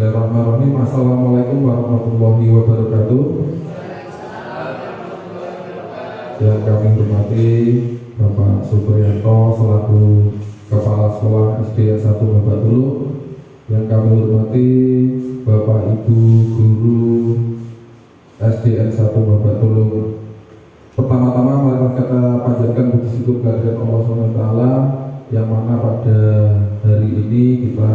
Bismillahirrahmanirrahim. Assalamualaikum warahmatullahi wabarakatuh. Yang kami hormati Bapak Supriyanto selaku Kepala Sekolah SD 1 Babak Tulung. Yang kami hormati Bapak Ibu Guru SDN 1 Babak Tulung. Pertama-tama mari kita panjatkan puji syukur kehadirat Allah SWT yang mana pada hari ini kita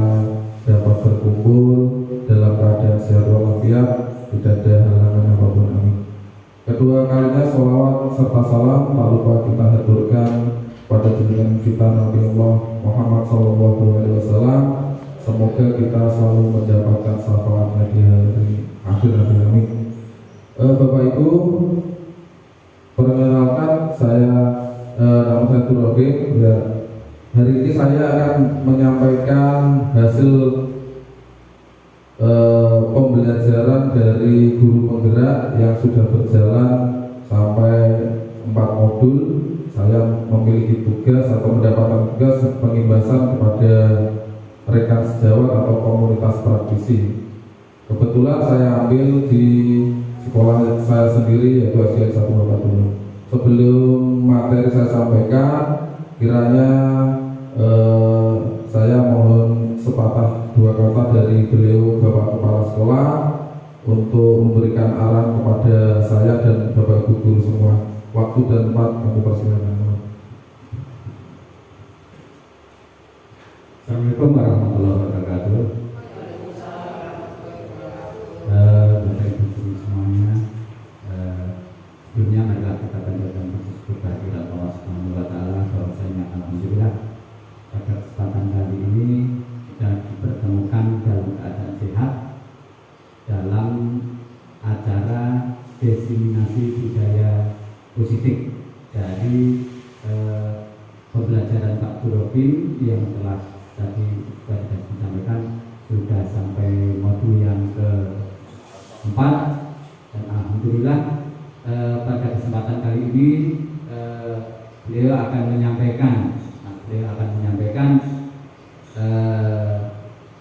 dapat berkumpul dalam keadaan sehat walafiat, tidak ada halangan apapun, amin. Kedua kalinya sholawat serta salam tak lupa kita haturkan pada junjungan kita Nabi Allah Muhammad SAW. Semoga kita selalu mendapatkan syafaatnya di hari akhir nanti, amin. Bapak Ibu, perkenalkan saya nama saya Turoge. Ya, hari ini saya akan menyampaikan hasil pembelajaran dari guru penggerak yang sudah berjalan sampai 4 modul. Saya memiliki tugas atau mendapatkan tugas pengimbasan kepada rekan sejawat atau komunitas praktisi. Kebetulan saya ambil di sekolah saya sendiri yaitu SDN 1 Babak Tulung. Sebelum materi saya sampaikan, kiranya saya mohon sepatah dua kata dari beliau Bapak Kepala Sekolah untuk memberikan arahan kepada saya dan Bapak Ibu Guru semua. Waktu dan tempat kami persilakan. Assalamualaikum warahmatullahi wabarakatuh. Bapak Ibu Guru semuanya, sebelumnya marilah kita panjatkan puji syukur kehadirat Allah Subhanahu wa taala bahwasanya alhamdulillah pada kesempatan kali ini kita dipertemukan dalam keadaan sehat dalam acara diseminasi budaya positif dari pembelajaran Pak Turokin yang telah tadi sudah disampaikan sudah sampai modul yang ke-4 dan alhamdulillah pada kesempatan kali ini beliau akan menyampaikan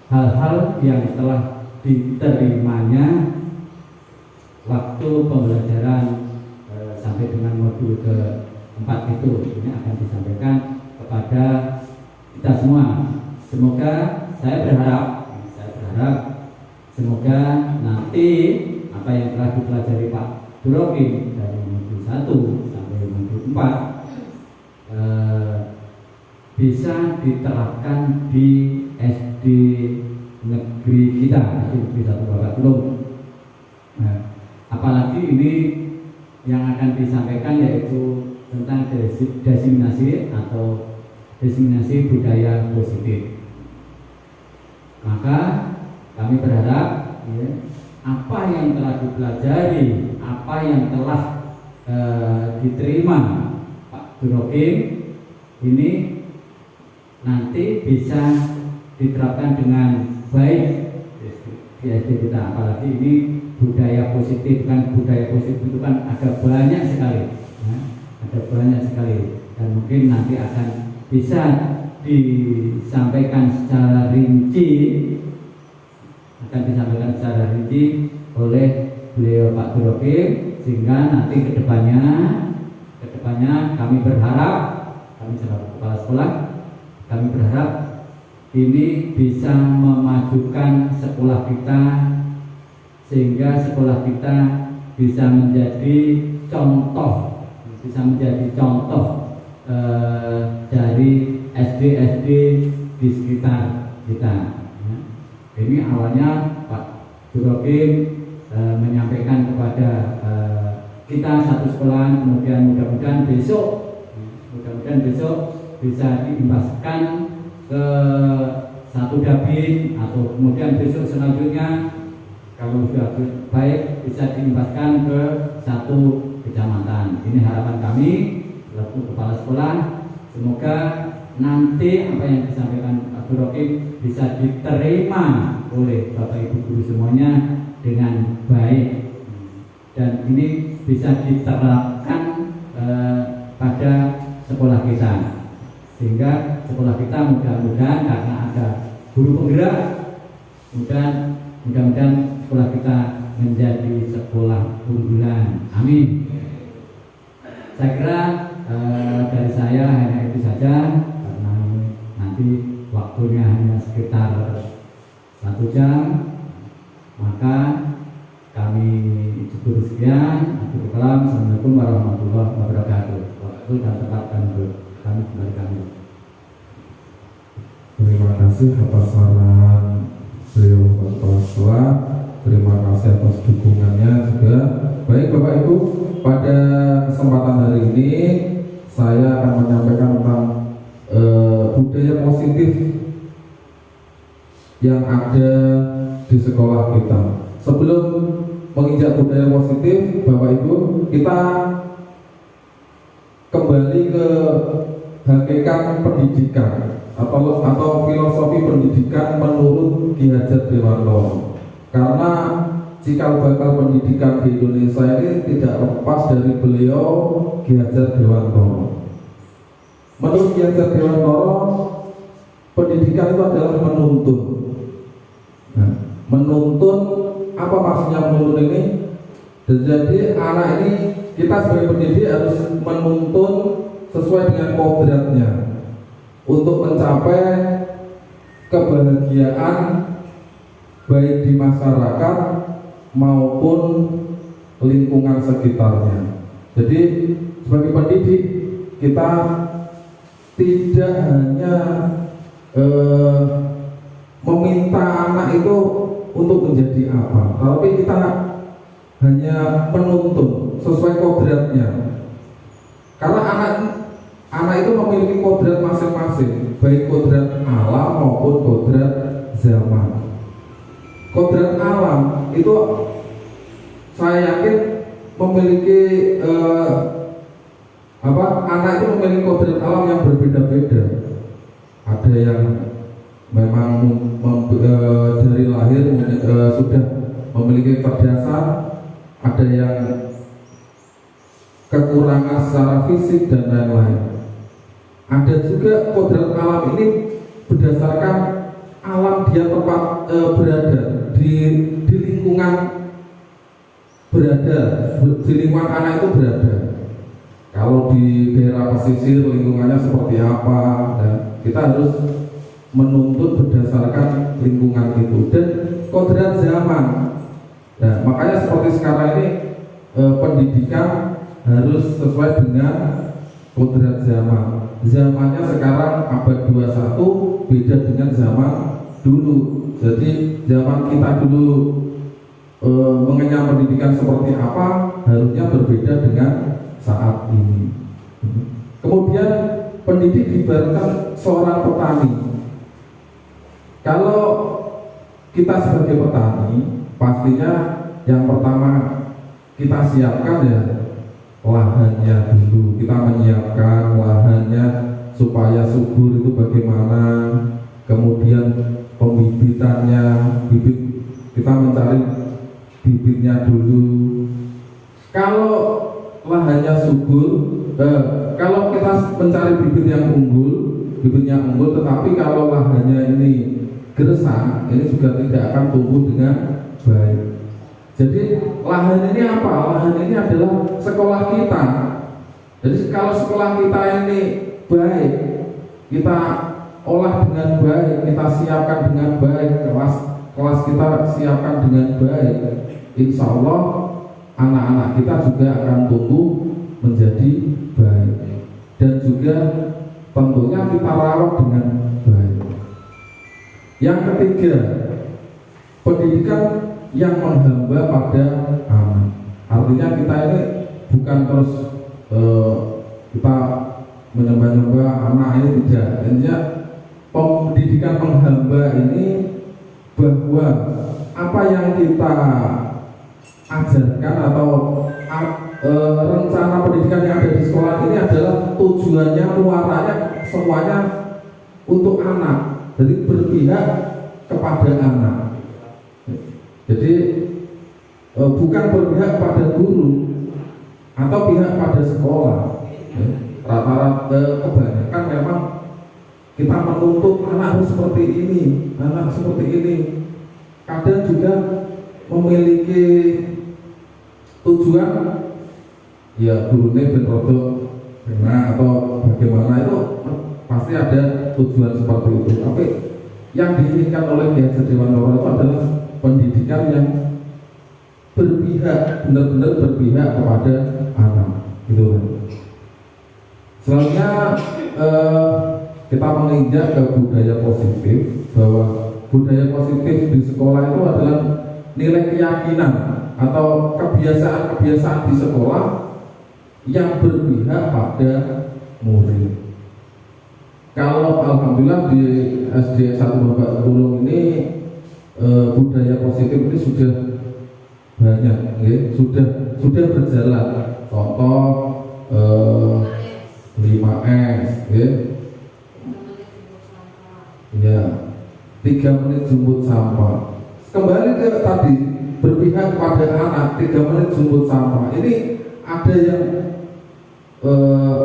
hal-hal yang telah diterimanya waktu pembelajaran sampai dengan modul ke-4 itu. Ini akan disampaikan kepada kita semua. Semoga saya berharap semoga nanti apa yang telah dipelajari Pak Turokin dari modul 1 sampai modul 4 bisa diterapkan di SD negeri kita, SD negeri 1 Babak Tulung. Nah, apalagi ini yang akan disampaikan yaitu tentang diseminasi atau diseminasi budaya positif. Maka kami berharap ya, apa yang telah dipelajari, apa yang telah diterima Pak Turokin ini nanti bisa diterapkan dengan baik di SD kita. Apalagi ini budaya positif, kan budaya positif itu kan ada banyak sekali ya, ada banyak sekali dan mungkin nanti akan bisa disampaikan secara rinci oleh beliau Pak Turokin, sehingga nanti kedepannya kami berharap, kami selaku kepala sekolah, kami berharap ini bisa memajukan sekolah kita sehingga sekolah kita bisa menjadi contoh dari SD-SD di sekitar kita. Ini awalnya Pak Turokin menyampaikan kepada kita satu sekolah, kemudian mudah-mudahan besok bisa diimbaskan ke satu dabin atau kemudian besok selanjutnya kalau sudah baik bisa diimbaskan ke satu kecamatan. Ini harapan kami selaku kepala sekolah. Semoga nanti apa yang disampaikan Pak Turokin bisa diterima oleh Bapak Ibu Guru semuanya dengan baik dan ini bisa diterapkan pada sekolah kita, sehingga sekolah kita mudah-mudahan karena ada guru penggerak, mudah Mudah-mudahan sekolah kita menjadi sekolah unggulan. Amin. Saya kira dari saya hanya itu saja, karena nanti waktunya hanya sekitar 1 jam, maka kami cukup sekian. Assalamualaikum warahmatullahi wabarakatuh. Waktu dan tempat kami kembalikan. Terima kasih atas saran beliau Kepala Sekolah. Terima kasih atas dukungannya juga. Baik Bapak Ibu, pada kesempatan hari ini saya akan menyampaikan tentang budaya positif yang ada di sekolah kita. Sebelum menginjak budaya positif, Bapak Ibu, kita kembali ke hakikat pendidikan atau filosofi pendidikan menurut Ki Hajar Dewantoro. Karena cikal bakal pendidikan di Indonesia ini tidak lepas dari beliau Ki Hajar Dewantoro. Menurut Ki Hajar Dewantoro, pendidikan itu adalah menuntun. Nah, menuntun, apa maksudnya menuntun ini? Dan jadi anak ini, kita sebagai pendidik harus menuntun sesuai dengan kodratnya untuk mencapai kebahagiaan baik di masyarakat maupun lingkungan sekitarnya. Jadi sebagai pendidik kita tidak hanya meminta anak itu untuk menjadi apa, tapi kita hanya menuntun sesuai kodratnya. Karena anak itu memiliki kodrat masing-masing, baik kodrat alam maupun kodrat zaman. Kodrat alam itu saya yakin memiliki anak itu memiliki kodrat alam yang berbeda-beda. Ada yang memang dari lahir sudah memiliki kecerdasan, ada yang kekurangan secara fisik dan lain-lain. Ada juga kodrat alam ini berdasarkan alam dia tempat berada di lingkungan di lingkungan anak itu berada. Kalau di daerah pesisir lingkungannya seperti apa, dan kita harus menuntut berdasarkan lingkungan itu dan kodrat zaman. Nah, makanya seperti sekarang ini pendidikan harus sesuai dengan kodrat zaman. Zamannya sekarang abad 21 beda dengan zaman dulu. Jadi zaman kita dulu mengenyam pendidikan seperti apa harusnya berbeda dengan saat ini. Kemudian pendidik diibaratkan seorang petani. Kalau kita sebagai petani, pastinya yang pertama kita siapkan ya lahannya dulu. Kita menyiapkan lahannya supaya subur itu bagaimana. Kemudian pembibitannya, bibit kita mencari bibitnya dulu. Kalau lahannya subur, kalau kita mencari bibitnya unggul, tetapi kalau lahannya ini gersang, ini juga tidak akan tumbuh dengan baik. Jadi lahan ini apa? Lahan ini adalah sekolah kita. Jadi kalau sekolah kita ini baik, kita olah dengan baik, kita siapkan dengan baik, kelas kita siapkan dengan baik, insya Allah anak-anak kita juga akan tumbuh menjadi baik, dan juga tentunya kita rawat dengan baik. Yang ketiga, pendidikan yang menghamba pada anak. Artinya kita ini bukan terus kita menyembah-nyembah anak ini, tidak. Intinya pendidikan menghamba ini bahwa apa yang kita ajarkan atau rencana pendidikan yang ada di sekolah ini adalah tujuannya, muaranya semuanya untuk anak. Jadi berpihak kepada anak. Jadi bukan berpihak pada guru atau pihak pada sekolah. Rata-rata kebanyakan memang kita menuntut anak harus seperti ini, anak seperti ini. kadang juga memiliki tujuan ya gurunya berproduk atau bagaimana, itu pasti ada tujuan seperti itu. Tapi yang diinginkan oleh Ki Hajar Dewantoro itu adalah pendidikan yang berpihak, benar-benar berpihak kepada anak, gitu. Selanjutnya kita menginjak ke budaya positif, bahwa budaya positif di sekolah itu adalah nilai keyakinan atau kebiasaan-kebiasaan di sekolah yang berpihak pada murid. Kalau alhamdulillah di SD 1 Babak Tulung ini budaya positif ini sudah banyak, ya, sudah berjalan. Contoh 5S, ya. Ya, 3 menit jemput sampah. Kembali ke tadi, berpihak pada anak, 3 menit jemput sampah. Ini ada yang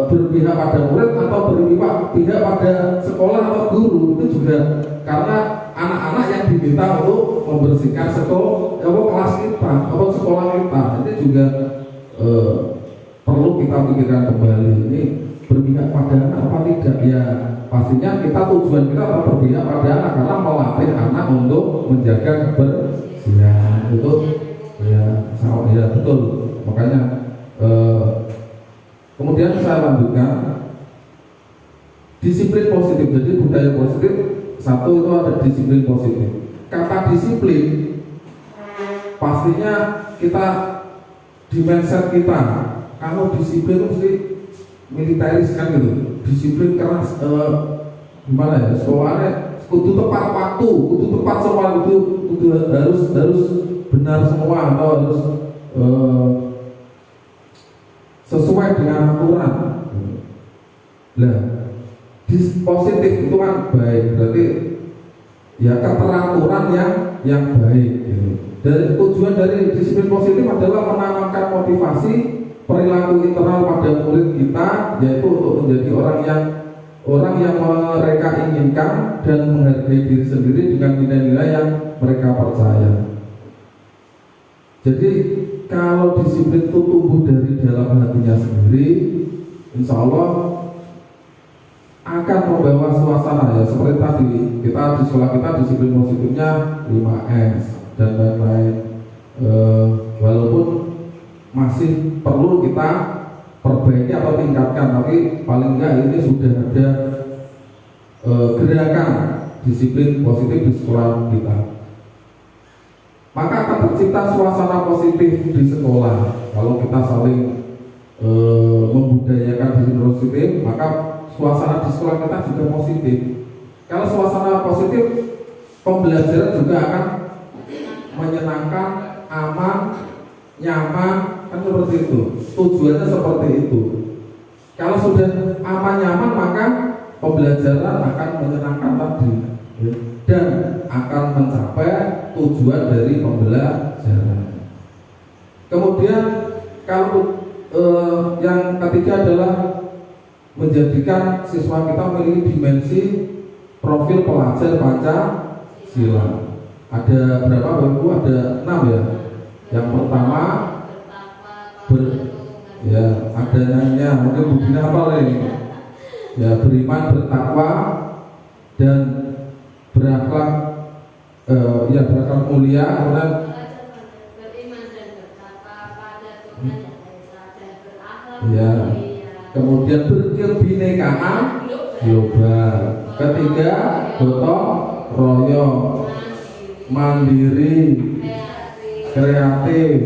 berpihak pada murid atau berpihak pada sekolah atau guru, itu juga karena anak-anak yang diminta untuk membersihkan kelas kita atau sekolah kita. Ini juga perlu kita pikirkan kembali, ini berpihak pada anak apa tidak. Ya pastinya kita, tujuan kita adalah berpihak pada anak karena melatih anak untuk menjaga kebersihan. Itu ya sama, ya betul. Makanya kemudian saya lanjutkan disiplin positif. Jadi budaya positif, satu itu ada disiplin positif. Kata disiplin pastinya kita di mindset kita, kalau disiplin itu mesti militeris kan gitu, disiplin keras, gimana ya, soalnya kudu tepat waktu, kudu tepat semua, kudu harus benar semua, atau harus sesuai dengan aturan. Nah, positif itu kan baik, berarti ya keteraturan yang baik. Dari tujuan dari disiplin positif adalah menanamkan motivasi perilaku internal pada murid kita, yaitu untuk menjadi orang yang mereka inginkan dan menghargai diri sendiri dengan nilai-nilai yang mereka percaya. Jadi kalau disiplin itu tumbuh dari dalam hatinya sendiri, insya Allah akan membawa suasana, ya seperti tadi kita di sekolah kita disiplin positifnya 5S dan lain-lain. Walaupun masih perlu kita perbaiki atau tingkatkan, tapi paling enggak ini sudah ada gerakan disiplin positif di sekolah kita. Maka akan tercipta suasana positif di sekolah. Kalau kita saling membudayakan disiplin positif, maka suasana di sekolah kita juga positif. Kalau suasana positif, pembelajaran juga akan menyenangkan, aman, nyaman, kan seperti itu. Tujuannya seperti itu. Kalau sudah aman, nyaman, maka pembelajaran akan menyenangkan tadi, dan akan mencapai tujuan dari pembelajaran. Kemudian kalau yang ketiga adalah menjadikan siswa kita memiliki dimensi profil pelajar Pancasila. Ada berapa Bapak? Ada 6 ya. Yang pertama ada nyanyinya, mungkin begini apa ini? Ya, beriman, bertakwa, dan berakhlak, berakhlak mulia. Kemudian beriman dan bertakwa pada Tuhan yang Esa dan berakhlak ya, mulia. kemudian berkebinekaan global. Ketiga, gotong royong, mandiri, kreatif.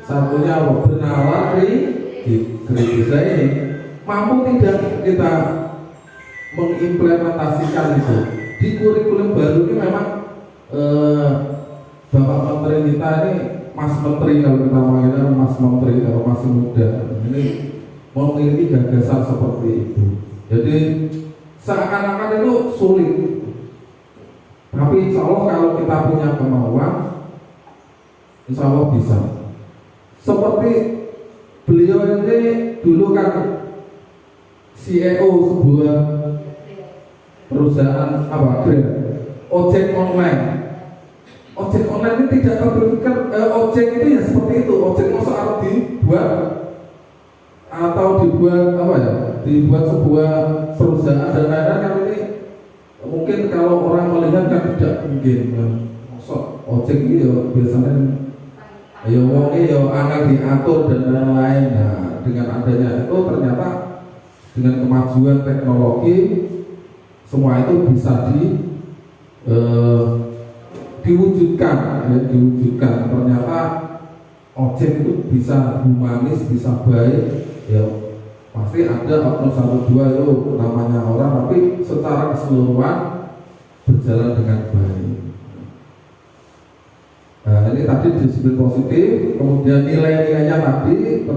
Satunya bernalar kritis. Ini mampu tidak kita mengimplementasikan itu di kurikulum baru ini. Memang Bapak Menteri kita ini, Mas Menteri, kalau kita manggilnya Mas Menteri kalau masih muda, ini memiliki gagasan seperti itu. Jadi seakan-akan itu sulit, tapi insya Allah kalau kita punya kemauan, insya Allah bisa. Seperti beliau ini dulu kan CEO sebuah perusahaan ojek online. ojek online ini tidak terpikir ojek itu ya seperti itu. Ojek masa harus dibuat atau dibuat apa ya? Dibuat sebuah perusahaan dan lain-lain kan ini mungkin kalau orang melihat kan tidak mungkin. Masa ojek ini ya biasanya ya wongnya ya angel diatur dan lain-lain. Nah, dengan adanya itu ternyata dengan kemajuan teknologi semua itu bisa diwujudkan, ya, diwujudkan. Ternyata ojek itu bisa humanis, bisa baik, ya pasti ada oknum satu dua itu namanya orang, tapi secara keseluruhan berjalan dengan baik. Nah, ini tadi disiplin positif, kemudian nilai-nilainya tadi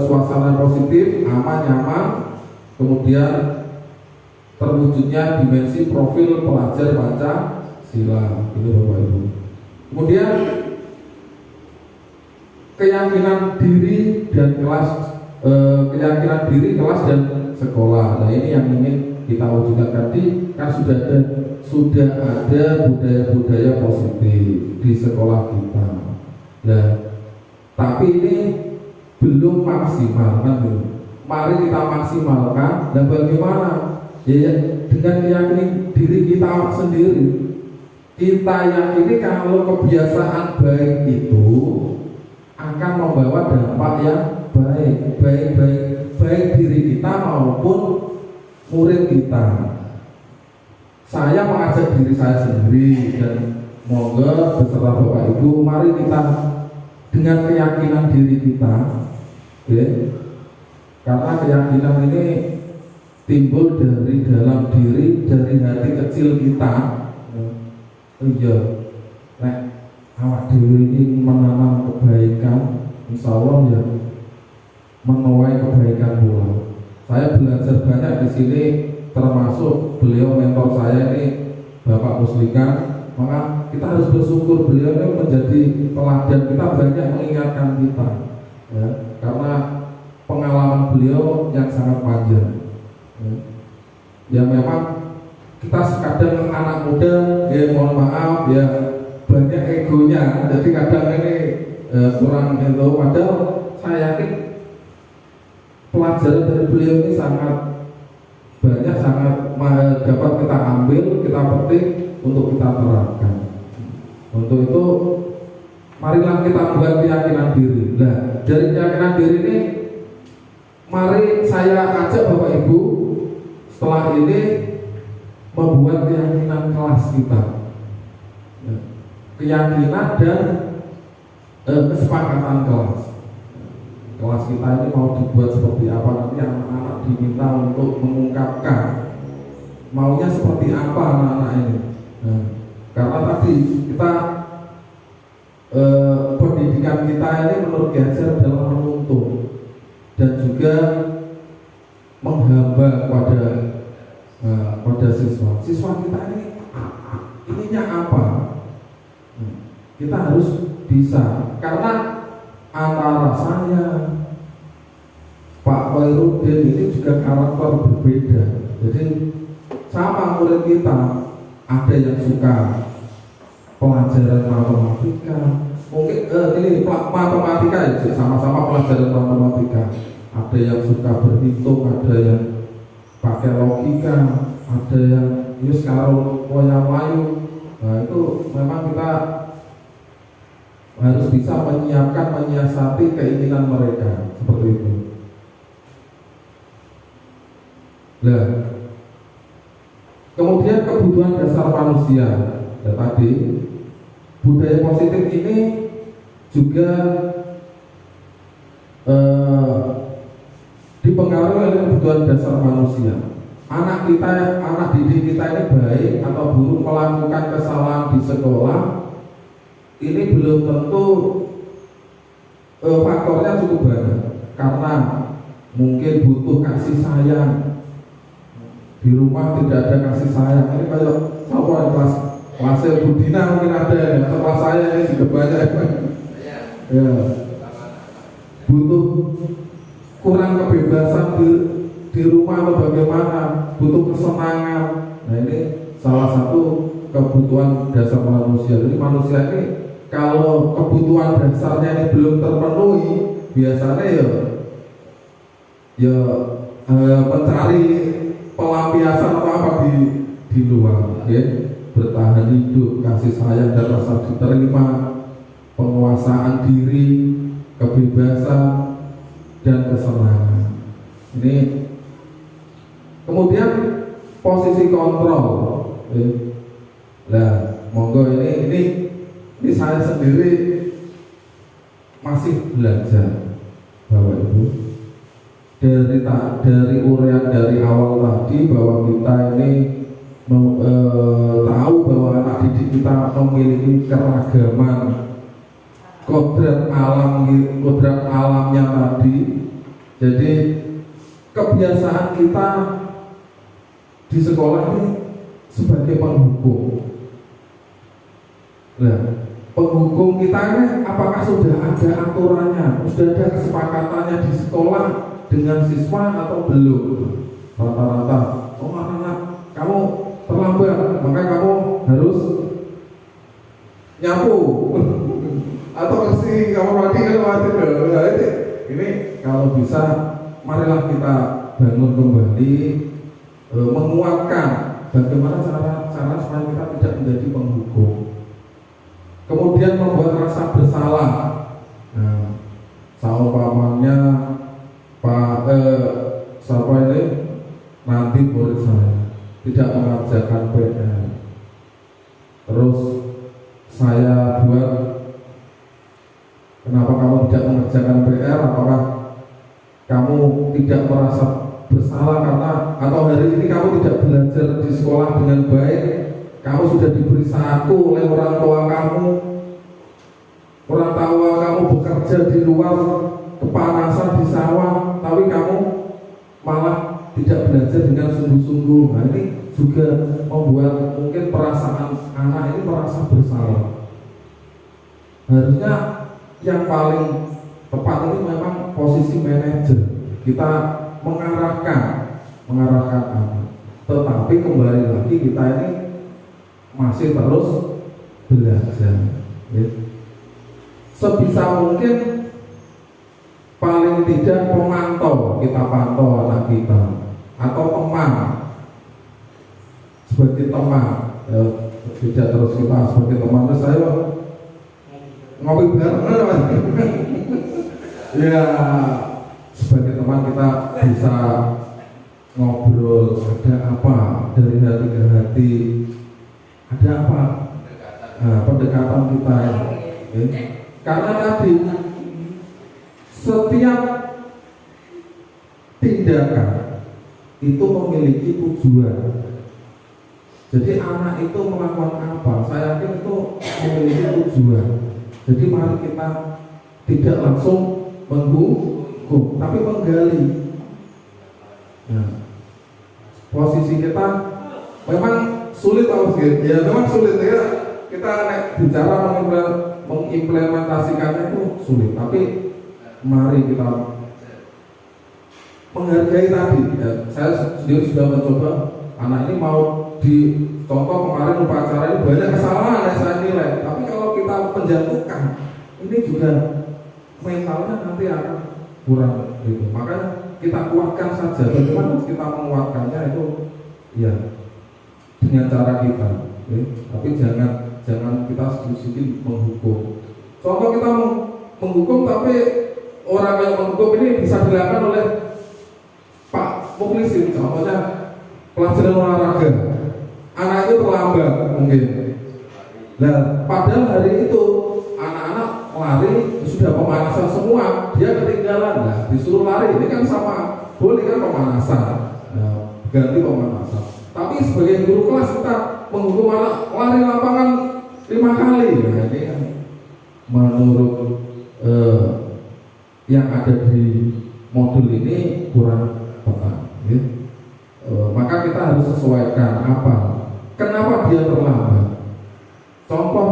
suasana positif, aman, nyaman, kemudian terwujudnya dimensi profil pelajar Pancasila, itu Bapak Ibu. Kemudian keyakinan diri dan kelas, keyakinan diri kelas dan sekolah. Nah ini yang ingin kita wujudkan tadi, kan sudah ada budaya-budaya positif di sekolah kita. Nah, tapi ini belum maksimal kan? Mari kita maksimalkan. Dan bagaimana? Ya, dengan keyakinan diri kita sendiri. Kita yakini kalau kebiasaan baik itu akan membawa dampak yang baik diri kita maupun murid kita. Saya mengajak diri saya sendiri dan moga beserta Bapak Ibu, mari kita dengan keyakinan diri kita, ya, karena keyakinan ini timbul dari dalam diri, dari hati kecil kita. Iya, nek awak dhewe ini menanam kebaikan, insya Allah ya menuai kebaikan pula. Saya belajar banyak di sini, termasuk beliau mentor saya ini Bapak Muslika. Maka kita harus bersyukur beliau ini menjadi teladan kita, banyak mengingatkan kita, ya, karena pengalaman beliau yang sangat panjang. Ya memang kita sekadang anak muda, ya mohon maaf ya banyak egonya, jadi kadang ini kurang itu. Padahal saya yakin pelajaran dari beliau ini sangat banyak, sangat dapat kita ambil, kita petik untuk kita terapkan. Untuk itu marilah kita buat keyakinan diri. Nah dari keyakinan diri ini mari saya ajak Bapak Ibu setelah ini membuat keyakinan kelas kita, ya, keyakinan dan kesepakatan kelas. Kelas kita ini mau dibuat seperti apa, nanti anak-anak diminta untuk mengungkapkan maunya seperti apa anak-anak ini. Nah, karena tadi kita pendidikan kita ini menurut Gajar adalah menuntut dan juga menghamba pada siswa. Siswa kita ini ininya apa? Kita harus bisa, karena antara saya, Pak Khairuddin ini juga karakter berbeda. Jadi sama murid kita, ada yang suka pelajaran matematika, mungkin ini matematika ya, sama-sama pelajaran matematika. Ada yang suka berhitung, ada yang pakai logika, ada yang sekarang wayang-wayu. Nah itu memang kita harus bisa menyiasati keinginan mereka seperti itu. Nah, kemudian kebutuhan dasar manusia. Ya, tadi budaya positif ini juga dipengaruhi oleh kebutuhan dasar manusia. Anak kita, anak didik kita ini baik atau buruk melakukan kesalahan di sekolah, ini belum tentu faktornya cukup banyak, karena mungkin butuh kasih sayang. Di rumah tidak ada kasih sayang. Ini kayak sama kelas Budina mungkin ada, ya. Setelah saya ini juga banyak. Ya. Butuh kurang kebebasan di rumah atau bagaimana, butuh kesenangan. Nah ini salah satu kebutuhan dasar manusia. Jadi manusia ini kalau kebutuhan dasarnya ini belum terpenuhi, biasanya ya mencari pelampiasan apa di luar, ya. Bertahan hidup, kasih sayang dan rasa diterima, penguasaan diri, kebebasan dan kesenangan. Ini kemudian posisi kontrol. Nah, monggo ini saya sendiri masih belajar, Bapak Ibu. Dari uraian dari awal tadi bahwa kita ini tahu bahwa anak didik kita memiliki keragaman kodrat alamnya tadi. Jadi kebiasaan kita di sekolah ini sebagai penghukum. Nah, penghukum kita ini apakah sudah ada aturannya, sudah ada kesepakatannya di sekolah dengan siswa atau belum? Rata-rata, oh anak-anak kamu terlambat, maka kamu harus nyapu atau bersih kamar mandi kalau mati. Ini kalau bisa, marilah kita bangun kembali, menguatkan bagaimana cara supaya kita tidak menjadi penghukum. Kemudian membuat rasa bersalah. Nah, seumpamanya siapa ini nanti murid saya tidak mengerjakan PR, terus saya buat, kenapa kamu tidak mengerjakan PR? Apakah kamu tidak merasa bersalah karena atau hari ini kamu tidak belajar di sekolah dengan baik? Kamu sudah diberi saku oleh orang tua kamu bekerja di luar kepanasan di sawah, tapi kamu malah tidak belajar dengan sungguh-sungguh. Nah, ini juga membuat mungkin perasaan anak ini merasa bersalah. Harusnya yang paling tepat ini memang posisi manajer, kita mengarahkan anak. Tetapi kembali lagi kita ini masih terus belajar, ya. Sebisa mungkin paling tidak kita pantau anak kita atau teman, sebagai teman, ya, tidak terus kita sebagai teman. Terus saya ngopi bareng, ya sebagai teman kita bisa ngobrol, ada apa dari hati ke hati, ada apa, pendekatan kita, ya. Karena tadi setiap tindakan itu memiliki tujuan. Jadi anak itu melakukan apa, saya yakin itu memiliki tujuan. Jadi mari kita tidak langsung menghukum, tapi menggali. Nah, posisi kita memang sulit, ya memang sulit ya. Kita bicara mengimplementasikannya itu sulit, tapi mari kita menghargai tadi. Ya, saya sendiri sudah mencoba, anak ini mau di contoh kemarin upacara ini banyak kesalahan yang saya nilai, tapi kalau kita menjatuhkan ini juga mentalnya nanti akan kurang gitu. Makanya kita kuatkan saja. Bagaimana kita menguatkannya itu ya dengan cara kita, ya. Tapi jangan kita sedikit menghukum. Contoh kita menghukum, tapi orang yang menghukum ini bisa dilakukan oleh Pak Mukhlisin. Contohnya pelajaran olahraga, anak itu terlambat mungkin. Nah, padahal hari itu anak-anak lari sudah pemanasan semua, dia ketinggalan. Nah, disuruh lari, ini kan sama, boleh kan pemanasan. Nah, ganti pemanasan. Tapi sebagai guru kelas kita menghukum anak lari lapangan 5 kali. Nah, ini kan menurut yang ada di modul ini kurang tepat, ya. Maka kita harus sesuaikan apa, kenapa dia terlambat. Contoh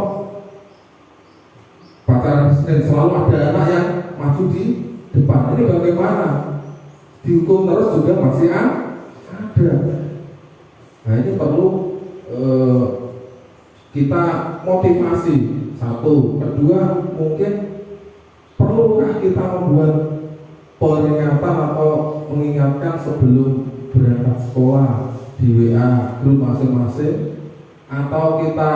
pacaran Senin selalu ada anak yang maju di depan, ini bagaimana? Dihukum terus juga masih ada. Nah, ini perlu kita motivasi. Satu, kedua, mungkin perlukah kita membuat peringatan atau mengingatkan sebelum berangkat sekolah di WA grup masing-masing, atau kita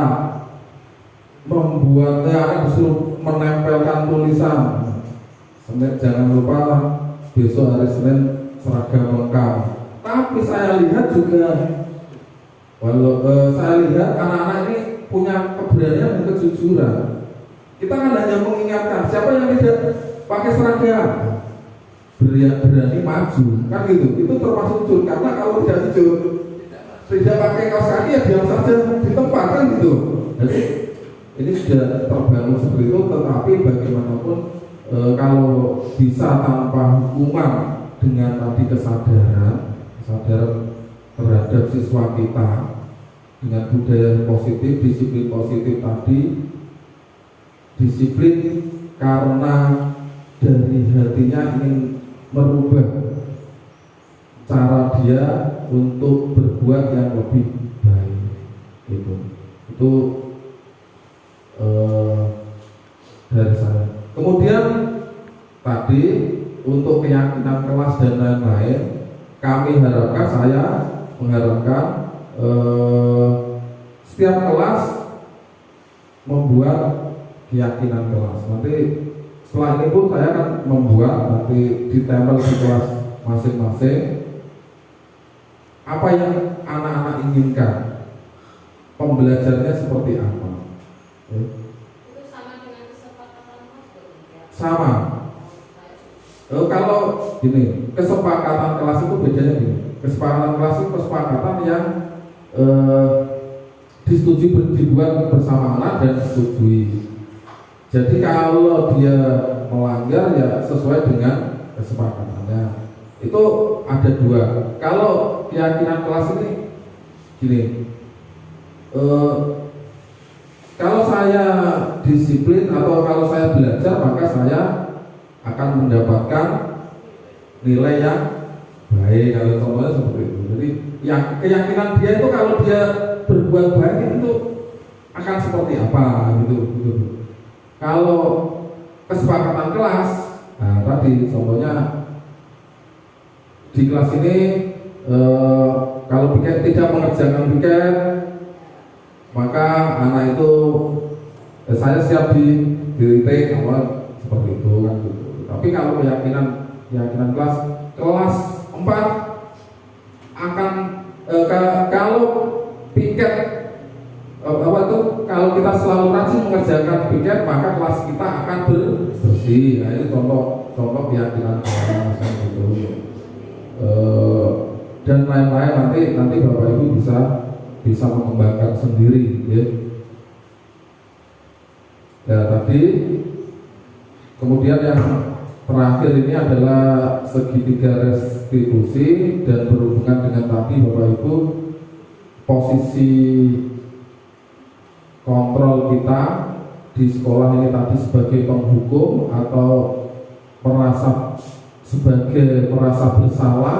membuat disuruh menempelkan tulisan, Senin jangan lupa besok hari Senin seragam lengkap. Tapi saya lihat juga, saya lihat anak-anak ini punya keberanian dan kejujuran. Kita kan hanya mengingatkan, siapa yang tidak pakai seragam berani maju, kan gitu. Itu termasuk jujur, karena kalau tidak jujur, tidak pakai kaos kaki ya diam saja di tempat, kan gitu. Jadi ini sudah terbangun seperti itu, tetapi bagaimanapun kalau bisa tanpa hukuman, dengan tadi kesadaran terhadap siswa kita, dengan budaya positif, disiplin positif tadi, disiplin karena dari hatinya ingin merubah cara dia untuk berbuat yang lebih baik, gitu. Itu dari saya. Kemudian tadi untuk keyakinan kelas dan lain-lain, kami harapkan, saya mengharapkan setiap kelas membuat keyakinan kelas. Nanti setelah ini pun saya akan membuat, nanti ditempel di kelas masing-masing apa yang anak-anak inginkan, pembelajarannya seperti apa. Itu sama dengan kesepakatan kelas, Sama. Kalau gini, kesepakatan kelas itu bedanya gini. Kesepakatan kelas itu kesepakatan yang disetujui, dibuat bersama anak dan disetujui. Jadi kalau dia melanggar ya sesuai dengan kesepakatannya. Itu ada dua. Kalau keyakinan kelas ini gini, kalau saya disiplin atau kalau saya belajar, maka saya akan mendapatkan nilai yang baik. Kalau contohnya seperti itu. Jadi yang keyakinan dia itu kalau dia berbuat baik itu akan seperti apa gitu. Kalau kesepakatan kelas, nah tadi contohnya di kelas ini kalau piket tidak mengerjakan piket, maka anak itu saya siap di titik awal seperti itu, kan gitu. Tapi kalau keyakinan kelas 4 akan kalau piket kalau kita selalu rajin mengerjakan piket, maka kelas kita akan bersih. Nah, itu contoh keyakinan kelas gitu. Dan lain-lain nanti Bapak Ibu bisa mengembangkan sendiri, ya. Ya tadi, kemudian yang terakhir ini adalah segitiga restitusi, dan berhubungan dengan tadi Bapak Ibu, posisi kontrol kita di sekolah ini tadi sebagai penghukum atau merasa bersalah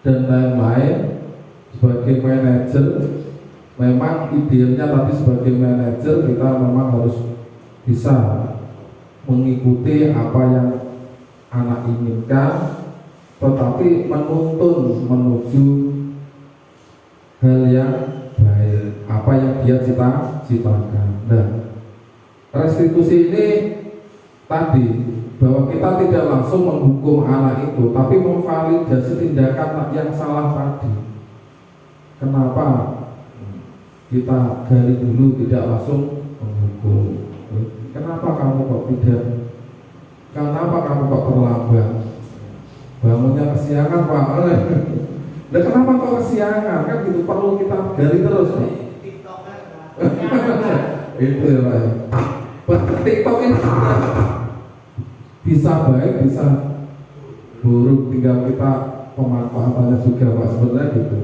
dan lain-lain. Sebagai manajer, memang idealnya tadi sebagai manajer kita memang harus bisa mengikuti apa yang anak inginkan, tetapi menuntun menuju hal yang baik, apa yang dia cita-citakan. Nah, restitusi ini tadi bahwa kita tidak langsung menghukum anak itu, tapi memvalidasi tindakan yang salah tadi. Kenapa kita gali dulu, tidak langsung menghukum? Kenapa kamu kok tidak? Kenapa kamu kok terlambat? Bangunnya kesiangan Pak. Nah, kenapa kok kesiangan? Kan gitu, perlu kita gali terus. Itu ya Pak. TikTok ini bisa baik, bisa buruk, tinggal kita pemanfaatannya juga Pak, sebenarnya gitu.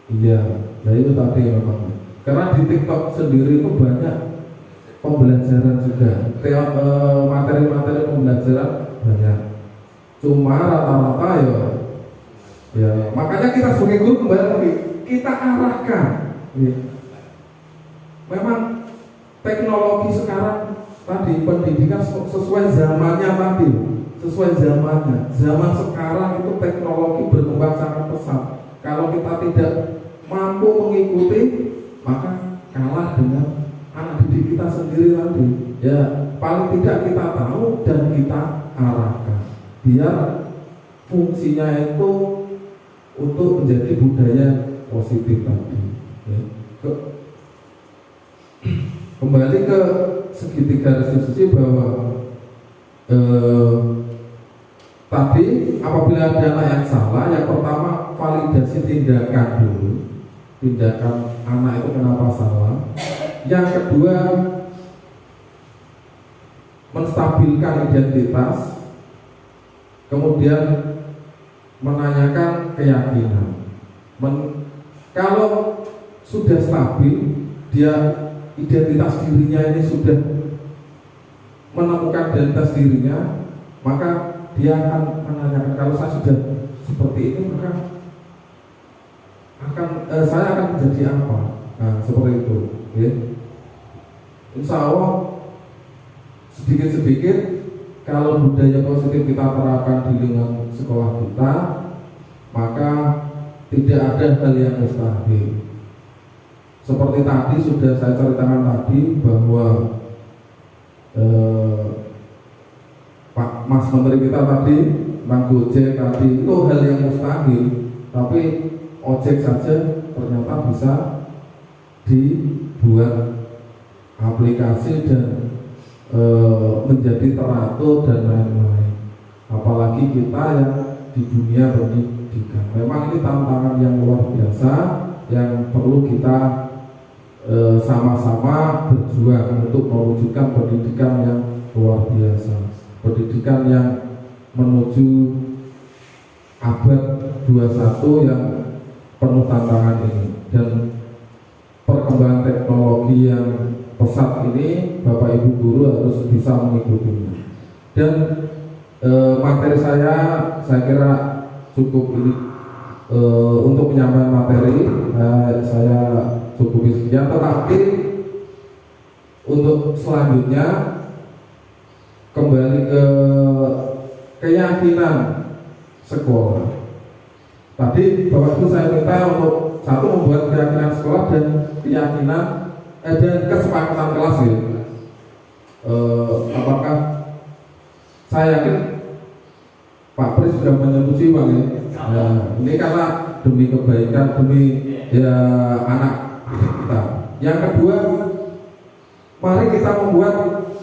Iya, nah itu tadi memang. Karena di TikTok sendiri itu banyak pembelajaran juga, materi-materi pembelajaran banyak. Cuma rata-rata ya makanya kita sebagai guru kembali kita arahkan. Ya. Memang teknologi sekarang tadi pendidikan sesuai zamannya tadi, sesuai zamannya. Zaman sekarang itu teknologi berkembang sangat pesat. Kalau kita tidak mampu mengikuti, maka kalah dengan anak didik kita sendiri tadi. Ya, paling tidak kita tahu dan kita arahkan. Biar fungsinya itu untuk menjadi budaya positif tadi. Ya. Kembali ke segitiga restitusi bahwa tadi apabila ada anak yang salah, yang pertama validasi tindakan dulu, tindakan anak itu kenapa salah. Yang kedua menstabilkan identitas, kemudian menanyakan keyakinan. Kalau sudah stabil, dia identitas dirinya ini sudah menemukan identitas dirinya, maka dia akan menanyakan, kalau saya sudah seperti ini, maka saya akan menjadi apa? Nah, seperti itu. Ya. Insya Allah sedikit-sedikit kalau budaya positif kita terapkan di lingkungan sekolah kita, maka tidak ada hal yang mustahil. Seperti tadi sudah saya ceritakan tadi bahwa Pak Mas Menteri kita tadi tentang Gojek tadi itu hal yang mustahil, tapi ojek saja ternyata bisa dibuat aplikasi dan menjadi teratur dan lain-lain. Apalagi kita yang di dunia pendidikan, memang ini tantangan yang luar biasa yang perlu kita sama-sama berjuang untuk mewujudkan pendidikan yang luar biasa, pendidikan yang menuju abad 21 yang penuh tantangan ini. Dan perkembangan teknologi yang pesat ini, Bapak Ibu guru harus bisa mengikutinya. Dan materi saya kira cukup ini untuk penyampaian materi. Saya cukup sekian, tetapi untuk selanjutnya kembali ke keyakinan sekolah. Tadi Bapak Ibu saya minta untuk satu membuat keyakinan sekolah dan keyakinan dan kesepakatan kelas ya. Apakah saya yakin Pak Pris sudah menyetujui Pak ya? Nah, ini karena demi kebaikan, demi ya anak kita. Yang kedua, mari kita membuat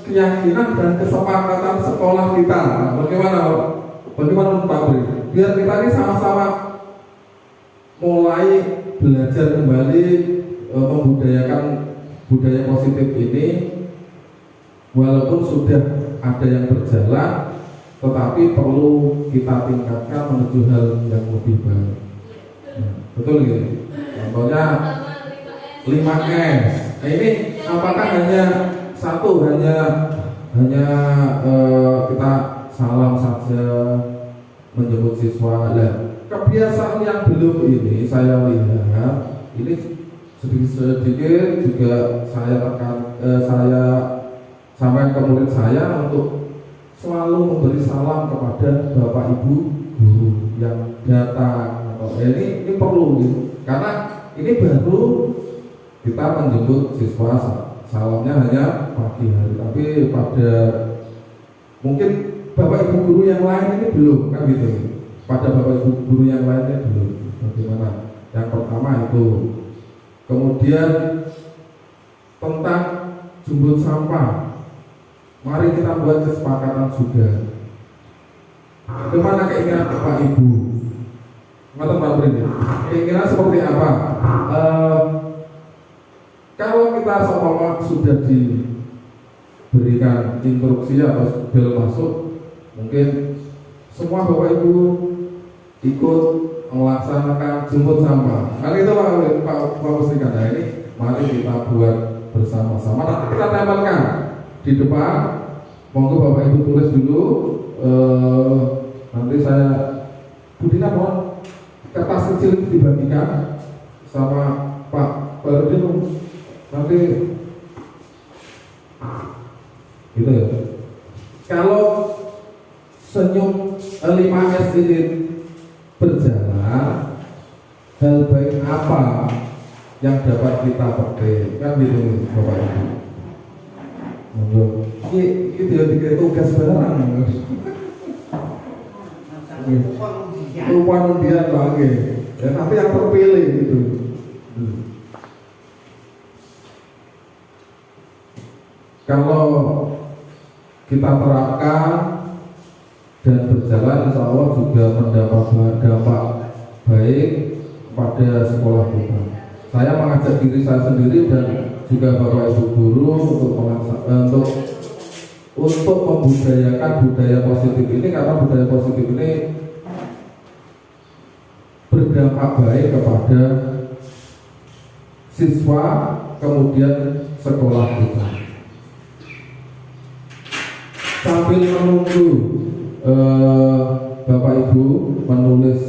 keyakinan dan kesepakatan sekolah kita. Bagaimana Pak Pris? Biar kita ini sama-sama mulai belajar kembali membudayakan budaya positif ini, walaupun sudah ada yang berjalan, tetapi perlu kita tingkatkan menuju hal yang lebih baik. Betul ya? Contohnya 5S. Nah, ini apakah hanya satu, hanya kita salam saja menjemput siswa? Nah, kebiasaan yang belum ini saya lihat ini sedikit juga saya sampaikan ke murid saya untuk selalu memberi salam kepada Bapak Ibu guru yang datang. Ini perlu gitu. Karena ini baru kita menjemput siswa, salamnya hanya pagi hari, tapi pada mungkin Bapak Ibu guru yang lain ini belum, kan gitu. Pada Bapak Ibu guru yang lainnya belum. Bagaimana? Yang pertama itu. Kemudian tentang jemput sampah, mari kita buat kesepakatan juga. Bagaimana keinginan Bapak Ibu? Mata Pak Brin, keinginan seperti apa? Kalau kita sama sudah diberikan instruksi atau bel masuk, mungkin semua Bapak Ibu ikut melaksanakan jemput sampah. Kali itu Pak Muslikan. Nah, ini mari kita buat bersama-sama. Nanti kita tempelkan di depan. Monggo Bapak Ibu tulis dulu. Nanti saya Budina mohon kertas kecil dibagikan sama Pak Baru nanti gitu ya. Kalau senyum 5S ini berjalan, hal baik apa yang dapat kita petik, kan gitu Bapak Ibu. Monggo. Iki ya dikira tugas barang. Rupa undian Pak nggih. Ya tapi yang terpilih gitu. Kalau kita terapkan dan berjalan, insya Allah juga mendapat dampak baik pada sekolah kita. Saya mengajak diri saya sendiri dan juga Bapak Ibu guru untuk membudayakan budaya positif ini, karena budaya positif ini berdampak baik kepada siswa kemudian sekolah kita. Sambil menunggu Bapak Ibu menulis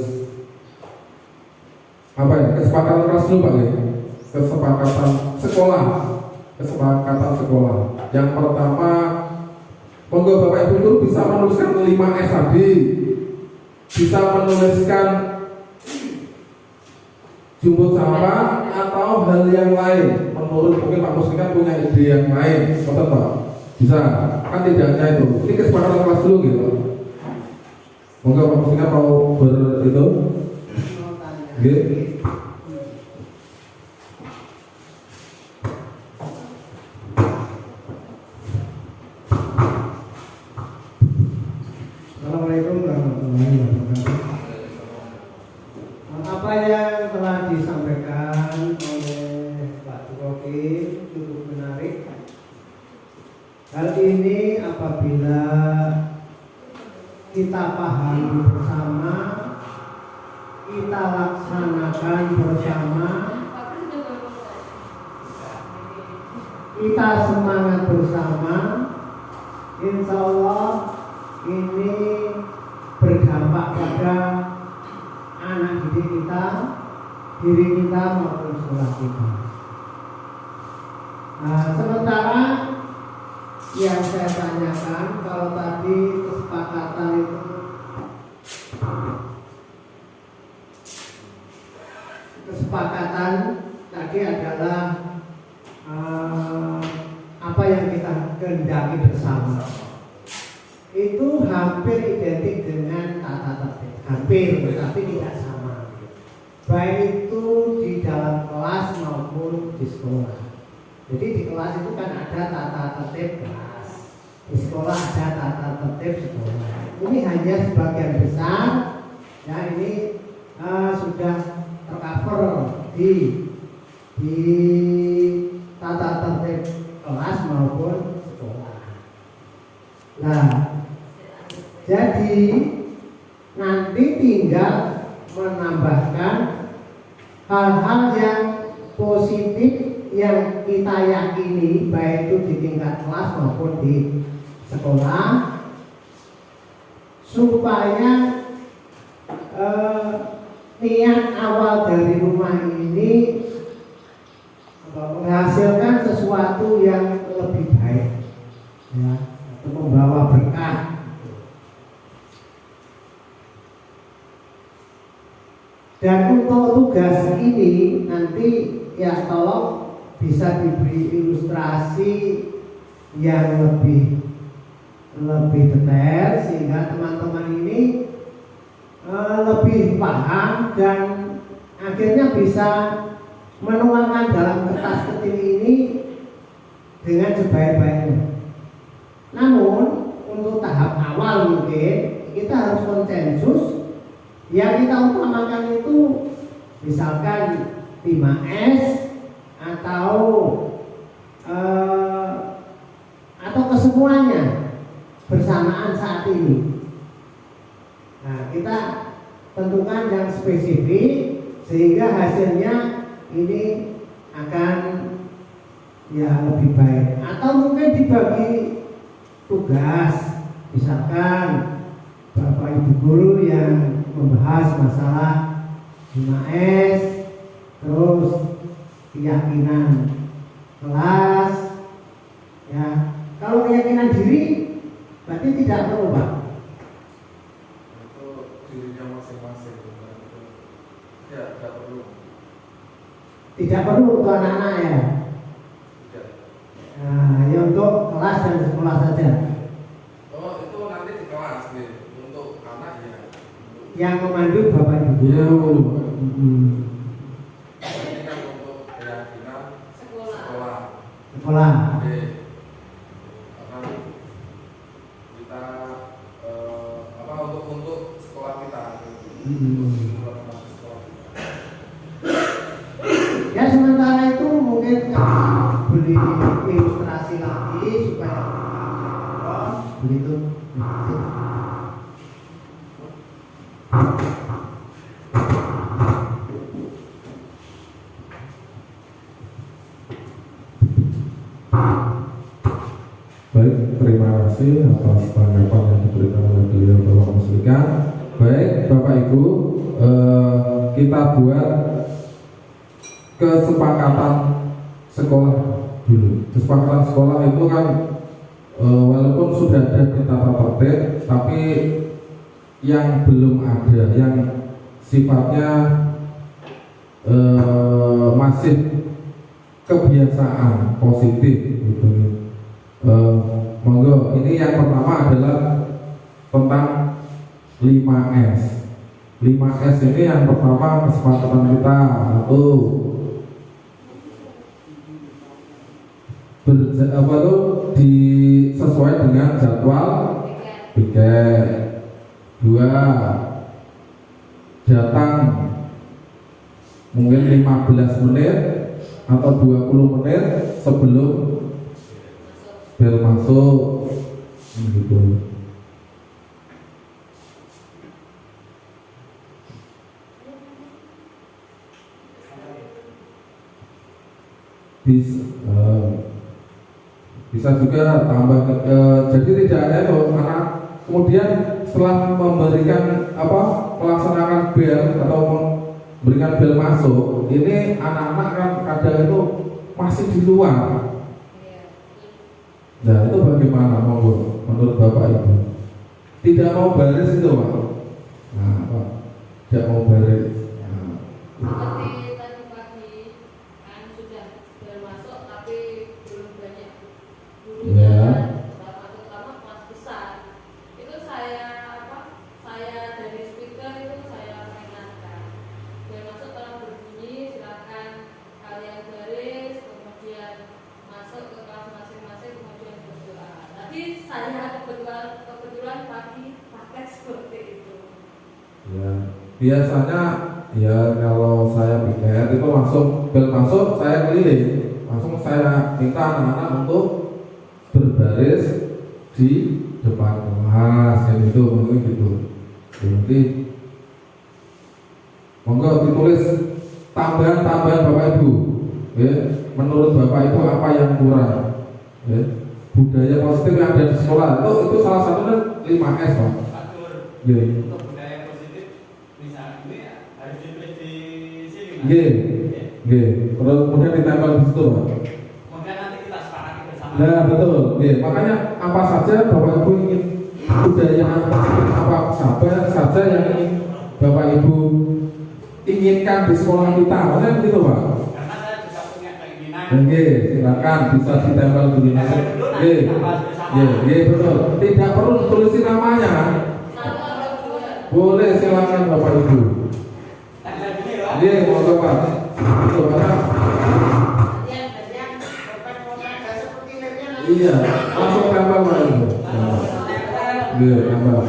apa ya, kesepakatan kelas dulu Pak ya? Kesepakatan sekolah. Yang pertama, monggo Bapak Ibu itu bisa menuliskan 5S tadi, bisa menuliskan jumbo sampah atau hal yang lain. Menurut mungkin Pak Muslikan punya ide yang lain, betul Pak? Bisa, kan tidak hanya itu. Ini kesepakatan kelas dulu gitu. Monggo Pak Muslikan mau itu, gitu. Assalamualaikum warahmatullahi wabarakatuh. Apa yang telah disampaikan oleh Pak Jokowi cukup menarik. Hal ini apabila kita pahami bersama, kita laksanakan bersama, kita semangat bersama, insya Allah ini berdampak pada anak didik kita, diri kita maupun sekolah kita. Nah, sementara yang saya tanyakan, kalau tadi kesepakatan tadi adalah apa yang kita kehendaki bersama. Itu hampir identik dengan tata tertib, hampir, tetapi tidak sama. Baik itu di dalam kelas maupun di sekolah. Jadi di kelas itu kan ada tata tertib kelas, di sekolah ada tata tertib sekolah. Ini hanya sebagian besar, ya ini sudah tercover di tata tertib kelas maupun sekolah. Nah, jadi nanti tinggal menambahkan hal-hal yang positif yang kita yakini, baik itu di tingkat kelas maupun di sekolah, supaya niat awal dari rumah ini menghasilkan sesuatu yang lebih baik, ya, untuk membawa berkah. Dan untuk tugas ini nanti ya tolong bisa diberi ilustrasi yang lebih detail sehingga teman-teman ini lebih paham dan akhirnya bisa menuangkan dalam kertas kecil ini dengan sebaik-baiknya. Namun untuk tahap awal mungkin kita harus konsensus. Yang kita utamakan itu misalkan 5S atau kesemuanya bersamaan saat ini. Nah, kita tentukan yang spesifik sehingga hasilnya ini akan ya lebih baik. Atau mungkin dibagi tugas, misalkan Bapak Ibu guru yang membahas masalah 5S, terus keyakinan kelas, ya. Kalau keyakinan diri berarti tidak perlu, Pak. Itu dirinya masing-masing, ya tidak perlu. Tidak perlu untuk anak-anak ya. Tidak. Nah, hanya untuk kelas dan sekolah saja. Oh, itu nanti di kelas nih untuk anak ya. Yang memandu Bapak Ibu. Iya, perlu. Hmm. Ini kan untuk keyakinan Sekolah. sekolah. Sekolah. Oke. Karena kita untuk sekolah kita. Ya sementara itu mungkin beli ilustrasi lagi supaya begitu. Baik, terima kasih atas tanggapan yang diberikan oleh beliau Bapak Muslika. Baik, Bapak Ibu, kita buat kesepakatan sekolah dulu. Kesepakatan sekolah itu kan walaupun sudah ada di tata tertib, tapi yang belum ada, yang sifatnya masih kebiasaan positif gitu. Monggo, ini yang pertama adalah tentang 5S. 5S ini yang pertama kesepakatan kita satu sesuai dengan jadwal piket. Dua, datang mungkin 15 menit atau 20 menit sebelum bel masuk gitu. Bisa juga tambah jadi tidak ada itu anak kemudian setelah memberikan melaksanakan bel atau memberikan bel masuk, ini anak-anak kan kadang itu masih di luar. Nah itu bagaimana monggo menurut Bapak Ibu? Tidak mau baris itu Pak? Nah Pak, tidak mau baris. Seperti tadi pagi kan sudah masuk tapi belum banyak gurunya. Ya. Terutama kelas besar. Itu saya dari speaker itu saya peringatkan. Biar masuk tolong berbunyi, silakan kalian baris, kemudian masuk ke kelas masing-masing, kemudian berdoa. Tapi saya kebetulan pagi pakai seperti itu. Ya, biasanya ya kalau saya piket itu langsung bel masuk saya keliling, langsung saya minta anak-anak untuk berbaris di depan kelas, ya itu mungkin gitu. Jadi monggo ditulis tambahan-tambahan Bapak Ibu, ya. Menurut Bapak Ibu apa yang kurang, ya. Budaya positif yang ada di sekolah itu salah satunya 5S Pak. Ya. Untuk budaya positif misalnya ini ya, harus ditulis di sini Mas. Terus kemudian ditempel di situ Pak. Kemudian nanti kita sepakati bersama. Nah betul, makanya apa saja Bapak Ibu ingin budaya apa saja yang ingin Bapak Ibu inginkan di sekolah kita, maksudnya gitu Pak. Karena saya juga punya keinginan. Silakan bisa ditempel di sini. Betul. Tidak perlu ditulisin namanya. Boleh silakan Bapak Ibu. Tanggal gini Pak. Monggo Pak. Itu karena iya, langsung tempel Pak Ibu. Tempel.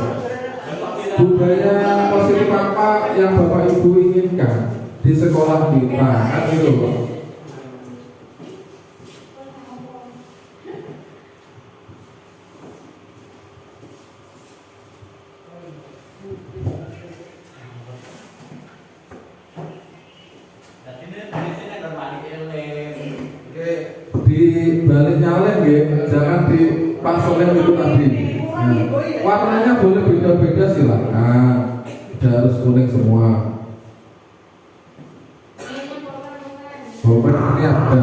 Budaya positif apa yang Bapak Ibu inginkan di sekolah kita, kan gitu Pak. Di balik nyalen jangan dipaksakan itu tadi. Nah, warnanya boleh beda-beda silakan. Tidak harus kuning semua. Dompet ini ada.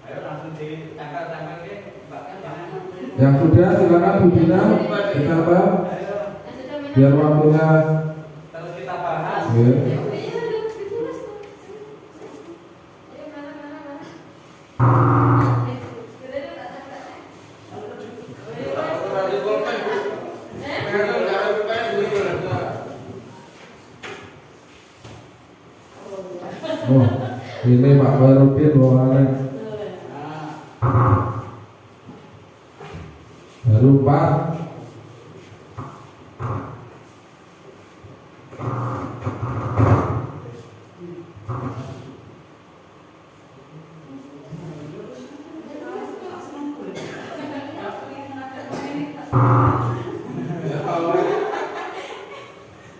Ayo langsung ditangkap-tangkap ke Mbak kan jangan. Yang sudah silakan Bu Dina ditambah Ayo biar waktunya. terus kita bahas. Ya. Oh, ini Pak Barudin bawaannya baru Pak.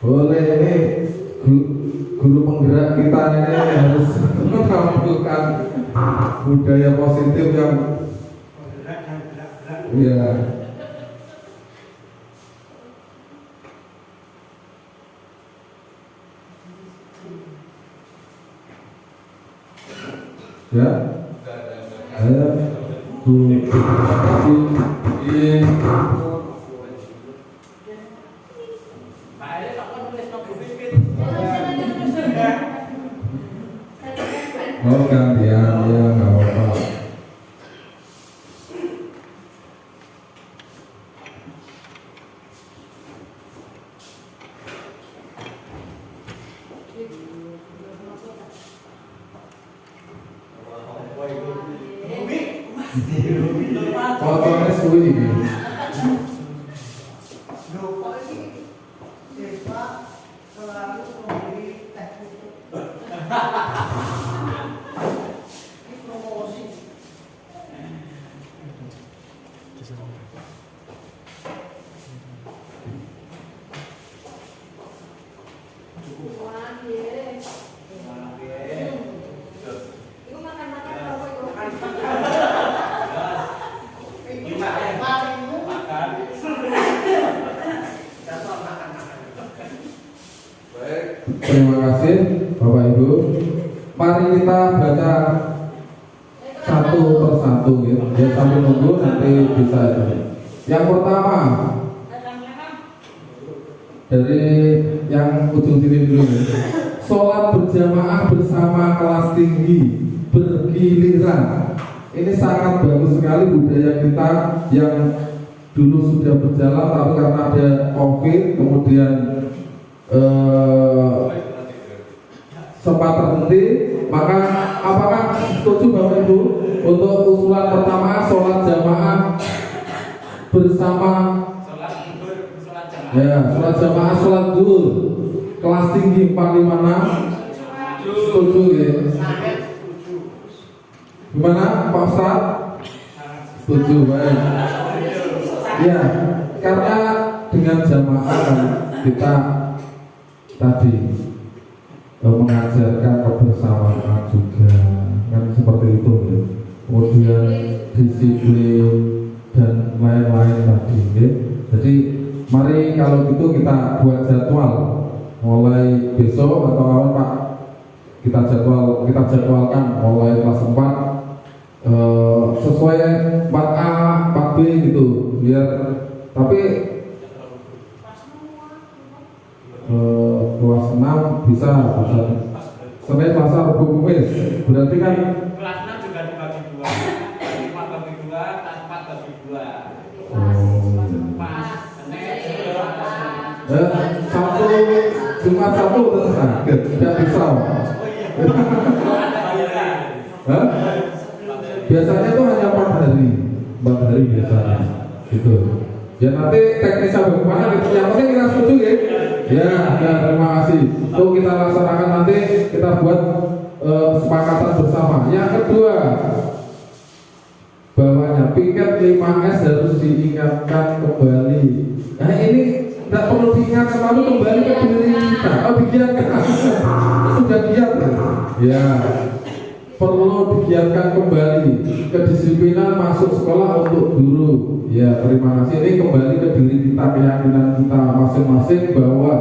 Boleh ini guru penggerak kita ini harus menampilkan budaya positif yang ya. Ya. Ayo. Pak Ayo tak nulis no bibit. Oh gantian ya nggak apa-apa. Fotonya suwi ini. Lupa ini siswa selalu memberi teh itu. Ini promosi. Wah, iya. Iku makan-makan apa itu? Baik, terima kasih Bapak Ibu. Mari kita baca satu persatu ya. Ya sambil nunggu nanti bisa. Yang pertama dari yang ujung sini dulu ya. Sholat berjamaah bersama kelas tinggi bergiliran. Ini sangat bagus sekali budaya kita yang dulu sudah berjalan tapi karena ada COVID kemudian sempat terhenti. Maka apakah setuju Bapak Ibu untuk usulan pertama sholat jamaah bersama ya sholat jamaah sholat zuhur kelas tinggi 456? Setuju ya? Gimana Pak Ustaz? Setuju, baik. Ya, karena dengan jamaah kan kita tadi mengajarkan kebersamaan juga kan seperti itu ya. Kemudian disiplin dan lain-lain tadi ya. Jadi mari kalau gitu kita buat jadwal mulai besok atau kapan Pak, kita jadwalkan mulai kelas 4 sesuai 4A, 4B gitu biar tapi kelas 6 bisa Senin, Selasa, Rabu, Kamis berarti kan Kelas 6 juga dibagi dua. Kelas 5 bagi 2, kelas 4 bagi 2. Pas Senin, Sabtu, Jumat, Sabtu terus sakit, tidak bisa. Hah? Biasanya itu hanya 4 hari biasanya gitu. Ya nanti teknisnya bagaimana gitu. Yang penting kita setuju ya. Ya terima kasih. Itu kita laksanakan nanti kita buat kesepakatan bersama. Yang kedua, bahwanya piket 5S harus diingatkan kembali. Nah ini tidak perlu diingatkan lalu kembali ke diri kita. Oh diingatkan sudah giat ya. perlu digiatkan kembali kedisiplinan masuk sekolah untuk guru. Ya, terima kasih. Ini kembali ke diri kita, keyakinan kita masing-masing bahwa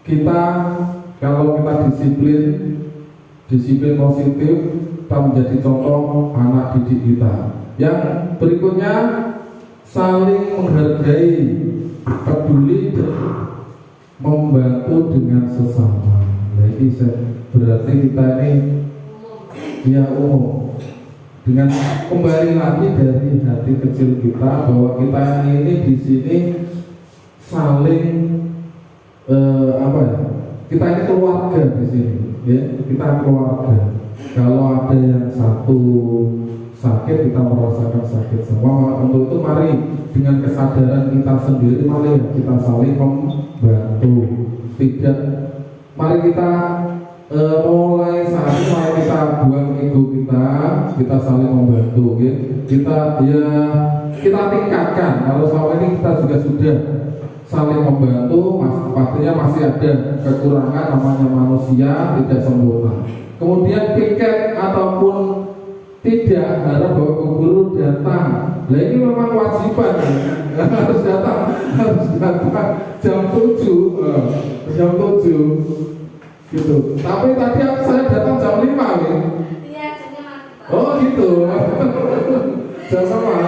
kita kalau kita disiplin positif, kita menjadi contoh anak didik kita. Yang berikutnya, saling menghargai, peduli, dan membantu dengan sesama. Nah, ini berarti kita ini ya umum. Dengan kembali lagi dari hati kecil kita bahwa kita ini di sini saling kita ini keluarga di sini, ya, kita keluarga. Kalau ada yang satu sakit, kita merasakan sakit semua. Untuk itu mari dengan kesadaran kita sendiri, mari kita saling membantu. Tidak, mari kita mulai saat ini, mari kita buang ego kita saling membantu, ya. Kita tingkatkan. Kalau selama ini kita juga sudah saling membantu, pastinya masih ada kekurangan, namanya manusia tidak sempurna. Kemudian piket ataupun tidak harap bahwa guru datang. Nah, ini memang kewajiban, ya. harus datang jam 7 gitu. Tapi tadi saya datang jam 5 ya. Iya, jamnya mati. Oh gitu. Jam sama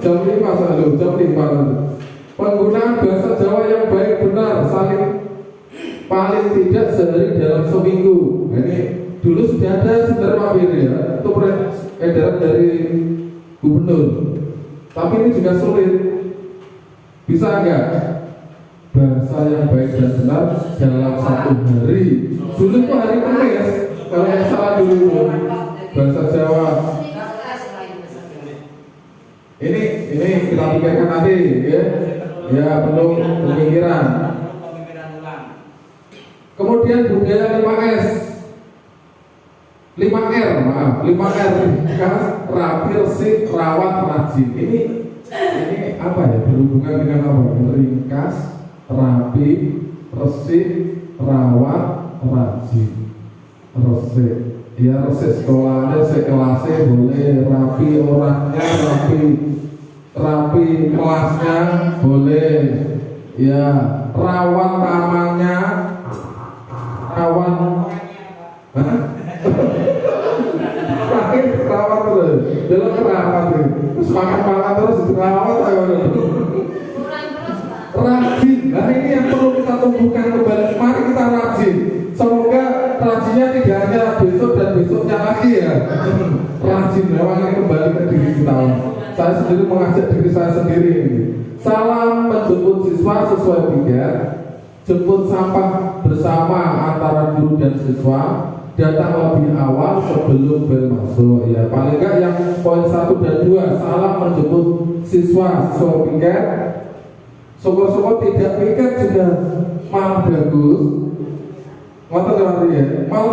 jam 5 selalu, jam 5. Penggunaan bahasa Jawa yang baik benar, paling tidak sehari dalam seminggu. Nah, ini dulu sudah ada sebenarnya Pak Wiri, ya, itu edaran dari gubernur. Tapi ini juga sulit. Bisa enggak bahasa yang baik dan benar dalam satu hari? Dulu itu hari Kamis, kalau yang salah dulu bahasa Jawa. Ini kita pikirkan nanti, ya. Ya, belum pemikiran. Kemudian budaya 5S, 5R, maaf, 5R, ringkas, rapi, resik, rawat, rajin. Ini apa ya? Berhubungan dengan apa? Ringkas, rapi, resik, rawat, rajin. Resik, ya resik sekolahnya, sekelasnya boleh, rapi orangnya, rapi kelasnya boleh, ya, rawat tamannya, rawat terus dalam kerawat terus makan terus itu rawat rajin. Nah, ini yang perlu kita tumbuhkan kembali. Mari kita rajin. Semoga rajinnya tidak hanya besok dan besoknya lagi, ya. Rajin, memang kembali ke diri kita. Saya sendiri mengajak diri saya sendiri. Salam menjemput siswa sesuai piket, jemput sampah bersama antara guru dan siswa, datang lebih awal sebelum bel masuk. Ya, paling enggak yang poin 1 dan 2, salam menjemput siswa sesuai piket. Syukur-syukur tidak piket sudah malah bagus. Malah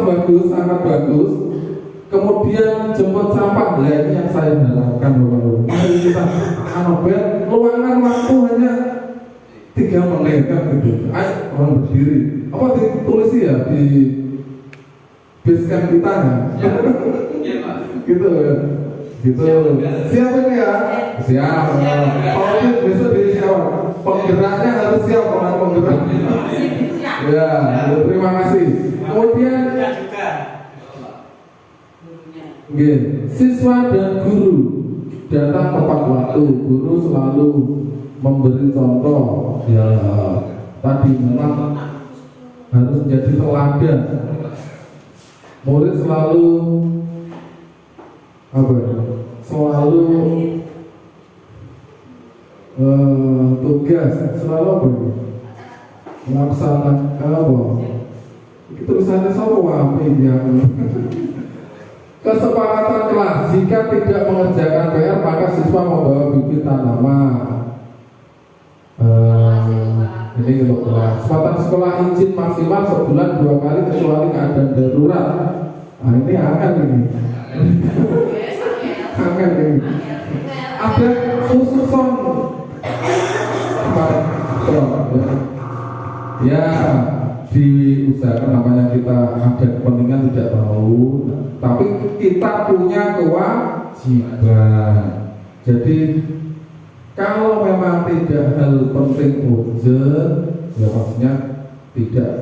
bagus, sangat bagus. Kemudian jemput sampah, lah ini yang saya harapkan, Bapak. Mari kita luangan waktu hanya 3 menit kan gitu. Ayo orang berdiri. Apa ditulis ya di basecamp kita ya? Iya, Pak. Gitu ya. Gitu. Siap ini ya? Siap. Kalau besok di siap. Penggeraknya harus siap, penggerak. Ya, terima kasih. Kemudian siswa dan guru datang tepat waktu. Guru selalu memberi contoh. Ya, tadi memang harus menjadi teladan. Murid selalu tugas selalu melaksanakan itu tulisannya sama kesepakatan kelas. Jika tidak mengerjakan PR, maka siswa membawa bibit tanaman. Ini untuk kelas. Kesempatan sekolah izin maksimal sebulan 2 kali kecuali keadaan darurat. Nah, ini akan ini. Akan ini. Ada khususon. Ya, diusahakan, namanya kita ada kepentingan tidak tahu, tapi kita punya kewajiban. Jadi kalau memang tidak hal penting urgent, ya maksudnya tidak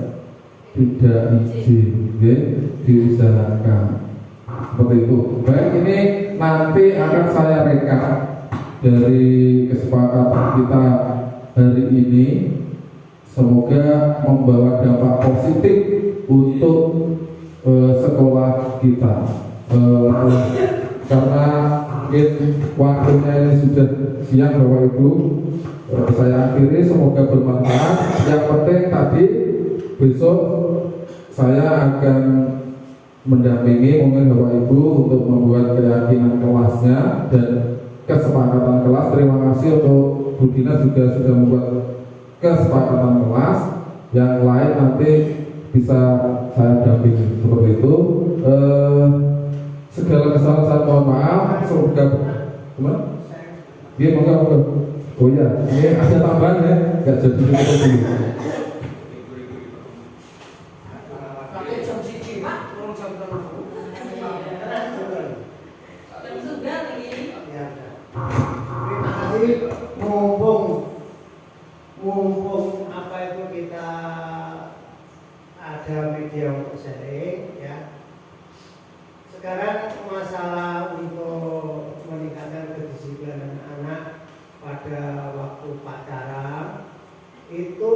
izin, okay? Diusahakan seperti itu. Baik, ini nanti akan saya rekap dari kesepakatan kita hari ini. Semoga membawa dampak positif untuk sekolah kita. Karena mungkin waktunya ini sudah siang Bapak Ibu, saya akhiri, semoga bermanfaat. Yang penting tadi besok saya akan mendampingi mungkin Bapak Ibu untuk membuat keyakinan kelasnya dan kesepakatan kelas. Terima kasih untuk Bu Dina juga sudah membuat kesepakatan kelas. Yang lain nanti bisa saya dampingi seperti itu. Segala kesalahan saya mohon maaf. Semoga gimana? Iya, moga. Oh iya, ini ada tambahan ya, nggak jadi dulu. Mumpung apa itu kita ada media untuk sharing ya. Sekarang masalah untuk meningkatkan kedisiplinan anak pada waktu pacaran itu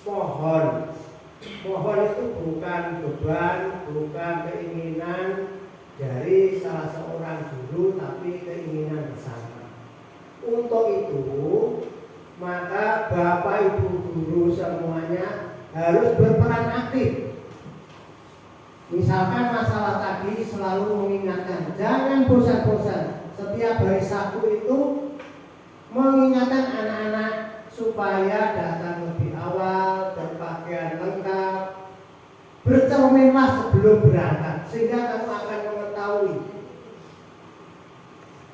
pohon itu bukan beban, bukan keinginan dari salah seorang guru, tapi keinginan bersama. Untuk itu maka Bapak Ibu guru semuanya harus berperan aktif. Misalkan masalah tadi selalu mengingatkan, jangan bosan-bosan. Setiap hari Sabtu itu mengingatkan anak-anak supaya datang lebih awal, berpakaian lengkap, bercerminlah sebelum berangkat, sehingga kamu akan mengetahui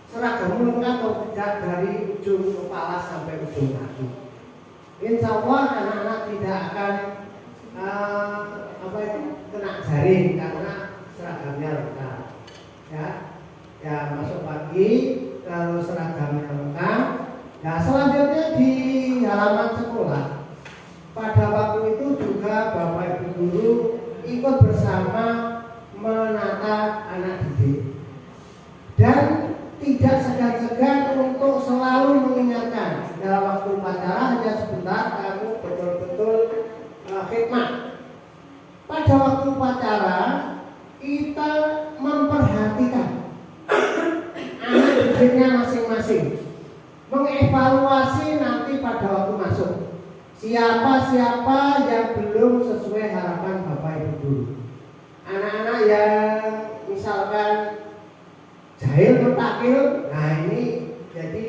seragam lengkap atau tidak dari ujung kepala sampai ujung kaki. Insya Allah anak-anak tidak akan kena jaring karena seragamnya lengkap. Ya masuk pagi kalau seragamnya lengkap. Nah selanjutnya di halaman sekolah pada waktu itu juga Bapak Ibu guru ikut bersama menata anak didik dan tidak segan-segan untuk selalu mengingatkan dalam waktu upacara hanya sebentar kamu betul-betul khidmat. Pada waktu upacara kita memperhatikan anak didiknya masing-masing, mengevaluasi nanti pada waktu masuk siapa yang belum sesuai harapan Bapak Ibu guru. Anak-anak yang misalkan jahil mutakhir, nah ini jadi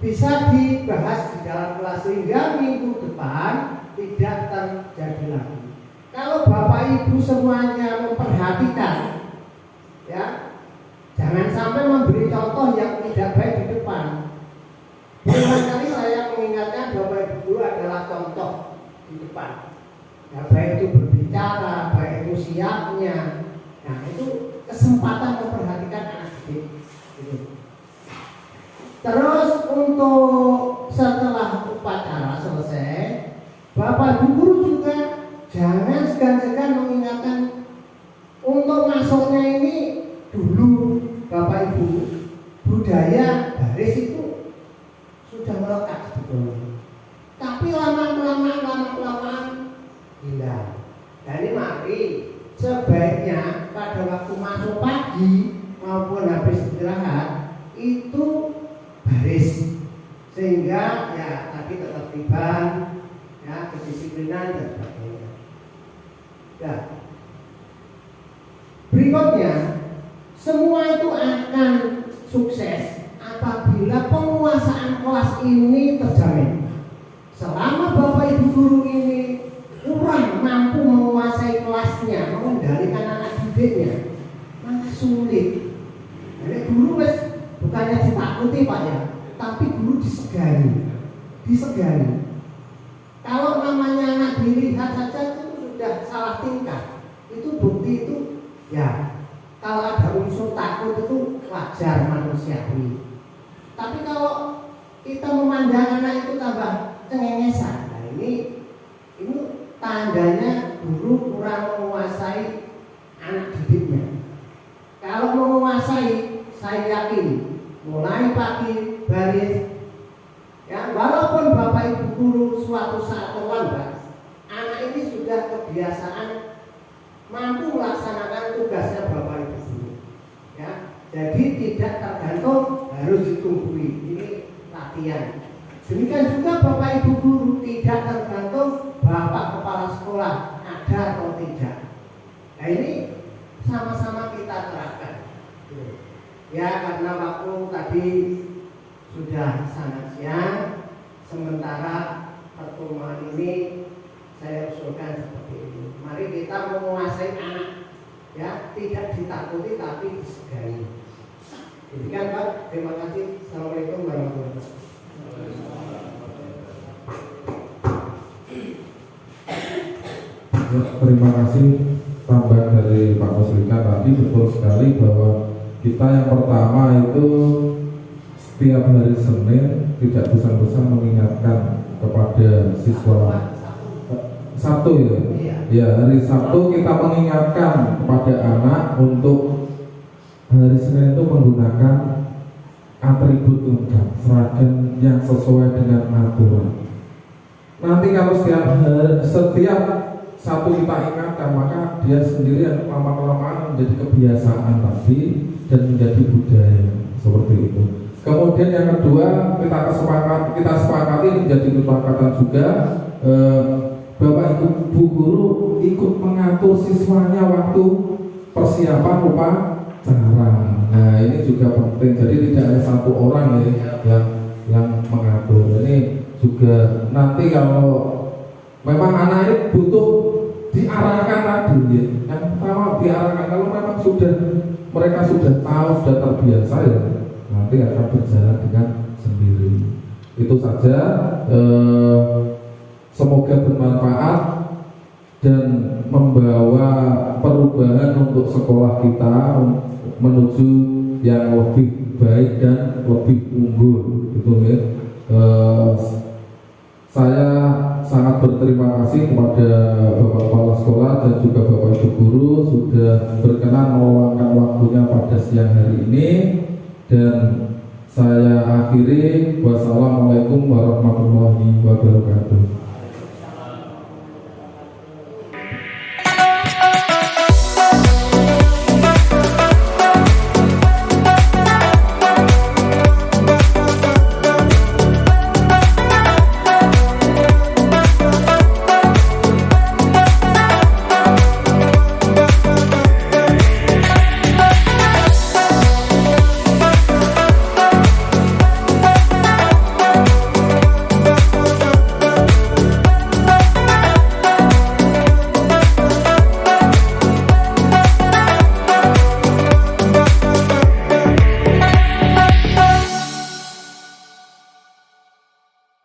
bisa dibahas di dalam kelas sehingga minggu depan tidak terjadi lagi. Kalau Bapak Ibu semuanya memperhatikan, ya, jangan sampai memberi contoh yang tidak baik di depan. Berulang kali saya mengingatkan Bapak Ibu guru adalah contoh di depan. Ya, baik itu berbicara, baik itu siapnya. Nah itu kesempatan memperhatikan anak didik. Terus untuk setelah upacara selesai, Bapak Ibu guru juga jangan segan-segan mengingatkan untuk masuknya ini dulu. Bapak Ibu, budaya baris itu sudah melekat sebetulnya. Tapi lama-kelamaan hilang. Jadi mari sebaiknya pada waktu masuk pagi maupun habis istirahat itu baris, sehingga ya tadi ketertiban, ya kedisiplinan dan sebagainya. Ya. Berikutnya, semua itu akan sukses apabila penguasaan kelas ini terjamin. Selama Bapak Ibu guru ini kurang mampu menguasai kelasnya, mengendalikan anak didiknya, maka sulit. Jadi guru bukannya ditakuti Pak ya, tapi guru disegani. Kalau namanya dilihat saja itu sudah salah tingkah. Itu bukti itu ya kalau ada unsur takut itu wajar manusiawi. Tapi kalau kita memandang anak itu tambah cengengesan, nah ini tandanya guru kurang menguasai anak didiknya. Kalau menguasai, saya yakin mulai pagi baris, ya walaupun bapak ibu guru suatu saat terlambat, anak ini sudah kebiasaan mampu melaksanakan tugasnya bapak ibu guru. Ya, jadi tidak tergantung harus ditungguin. Ini latihan. Demikian juga bapak ibu guru tidak tergantung bapak kepala sekolah ada atau tidak. Nah ini sama-sama kita terapkan. Ya karena waktu tadi sudah sangat siang, sementara pertemuan ini saya usulkan seperti ini. Mari kita menguasai anak, ya tidak ditakuti tapi disegani. Demikian Pak, terima kasih. Assalamualaikum warahmatullahi wabarakatuh. Ya, terima kasih tambahan dari Pak Muslika tadi. Betul sekali bahwa kita yang pertama itu setiap hari Senin tidak bosan-bosan mengingatkan kepada siswa. Sabtu ya? Ya, hari Sabtu kita mengingatkan kepada anak untuk hari Senin itu menggunakan atribut lengkap, seragam yang sesuai dengan aturan. Nanti kalau setiap satu kita ingatkan, maka dia sendiri yang lama-kelamaan menjadi kebiasaan tadi dan menjadi budaya seperti itu. Kemudian yang kedua kita sepakati menjadi kesepakatan juga Bapak Ibu guru ikut mengatur siswanya waktu persiapan upacara. Nah ini juga penting. Jadi tidak hanya satu orang ya yang mengatur. Ini juga nanti kalau memang anak ini butuh diarahkan tadi ya. Yang pertama diarahkan, kalau memang mereka sudah tahu, sudah terbiasa ya, nanti akan berjalan dengan sendiri. Itu saja. Semoga bermanfaat dan membawa perubahan untuk sekolah kita menuju yang lebih baik dan lebih unggul, gitu ya. Saya sangat berterima kasih kepada Bapak Kepala Sekolah dan juga Bapak Ibu Guru sudah berkenan meluangkan waktunya pada siang hari ini, dan saya akhiri. Wassalamualaikum warahmatullahi wabarakatuh.